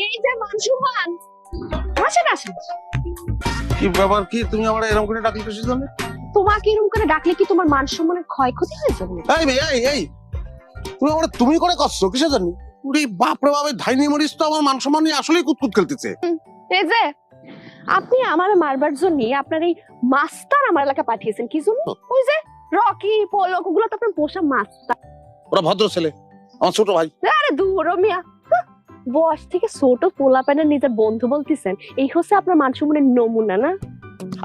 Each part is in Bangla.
এই যে মানসুমান, আসেন আসেন। কি ব্যাপার, কি তুমি আমার এরকম করে ডাকলে কিসের জন্য? তোমাকে এরকম করে ডাকলে কি তোমার মান সম্মানের ক্ষয়ক্ষতি হয়ে যাবে? এই মেয়ে, এই তুমি আমার তুমি করে কষ্ট কিসের জন্য? উরে বাপ রে বাপ, এই ধাইনি মরিস তো আমার মান সম্মান নিয়ে আসলেই কুতকুত খেলতেছে। এই যে আপনি আমার মারবার জন্য আপনার এই মাস্টার আমার এলাকা পাঠিয়েছেন কি জন্য? ওই যে রকি পলক ওগুলো তো আপনার পোষা মাস্টার। ওরা ভদ্র ছেলে, আমার ছোট ভাই। আরে দূর মিয়া, বয়স থেকে ছোট পোলাপানের নিজের বন্ধু বলতেছেন, এই হচ্ছে আপনার মান সম্মানের নমুনা না?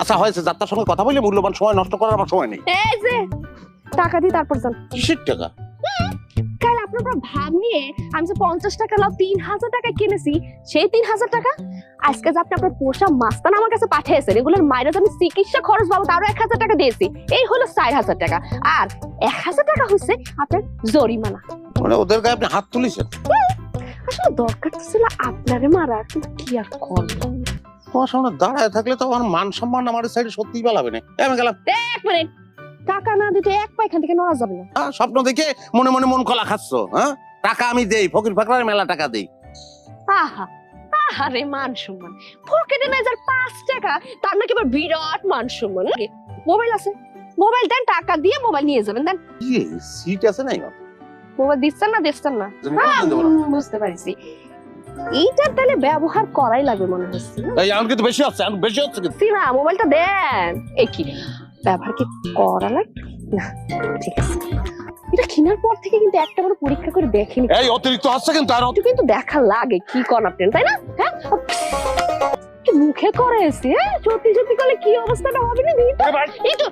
আচ্ছা হয়েছে, যাত্রার সঙ্গে কথা বলে মূল্যবান সময় নষ্ট করার আমার সময় নেই। এই যে টাকা দিয়ে তারপর যান। কিসের টাকা? কাল আপনার ভাব নিয়ে আমি যে 50 টাকা লাভ 3000 টাকা কিনেছি, সেই 3000 টাকা আজকে যে আপনি আপনার পোষা মাস্তান আমার কাছে পাঠিয়েছেন, এগুলোর মাইরে আমি চিকিৎসা খরচ বাবদ আরো 1000 টাকা দিয়েছি, এই হলো 4000 টাকা। আর 1000 টাকা হচ্ছে আপনার জরিমানা। মানে ওদের গায়ে আপনি হাত তুলেছেন? আসলে দরকার তো ছিল আপনারে মারা, কিন্তু কি আর করবো। তোমার সামনে দাঁড়ায় থাকলে তো আমার মান সম্মান আমার সাইডে সত্যিই পালাবে না। আমি গেলাম। এক মিনিট, টাকা না দিতে এক পা এখান থেকে নড়া যাবে না। স্বপ্ন দেখে মনে মনে মন কলা খাচ্ছ? হ্যাঁ, টাকা আমি দেই, ফকির ফাকরার মেলা টাকা দেই। আহা আহারে মান সম্মান, পকেটে না যার 5 টাকা তার নাকি আবার বিরাট মান সম্মান। মোবাইল আছে, মোবাইল দেন, টাকা দিয়ে মোবাইল নিয়ে যাবেন। দেন, কি সিট আছে নাই? মোবাইল দিচ্ছেন না দিচ্ছেন না? বুঝতে পারছি, এইটার তাহলে ব্যবহার করাই লাগবে মনে হচ্ছে না? এই আমার কিন্তু বেশি হচ্ছে, আমি বেশি হচ্ছে কিন্তু। না মোবাইলটা দেন, এই কি ব্যবহার কি করা লাগবে না? ঠিক আছে, এটা কেনার পর থেকে কিন্তু একটা করে পরীক্ষা করে দেখিনি। এই অতিরিক্ত হচ্ছে কিন্তু, আর একটু কিন্তু দেখা লাগে কি করেন আপনি, তাই না? হ্যাঁ, কি মুখে করে এসে, হ্যাঁ সত্যি সত্যি করলে কি অবস্থাটা হবে না? এই তো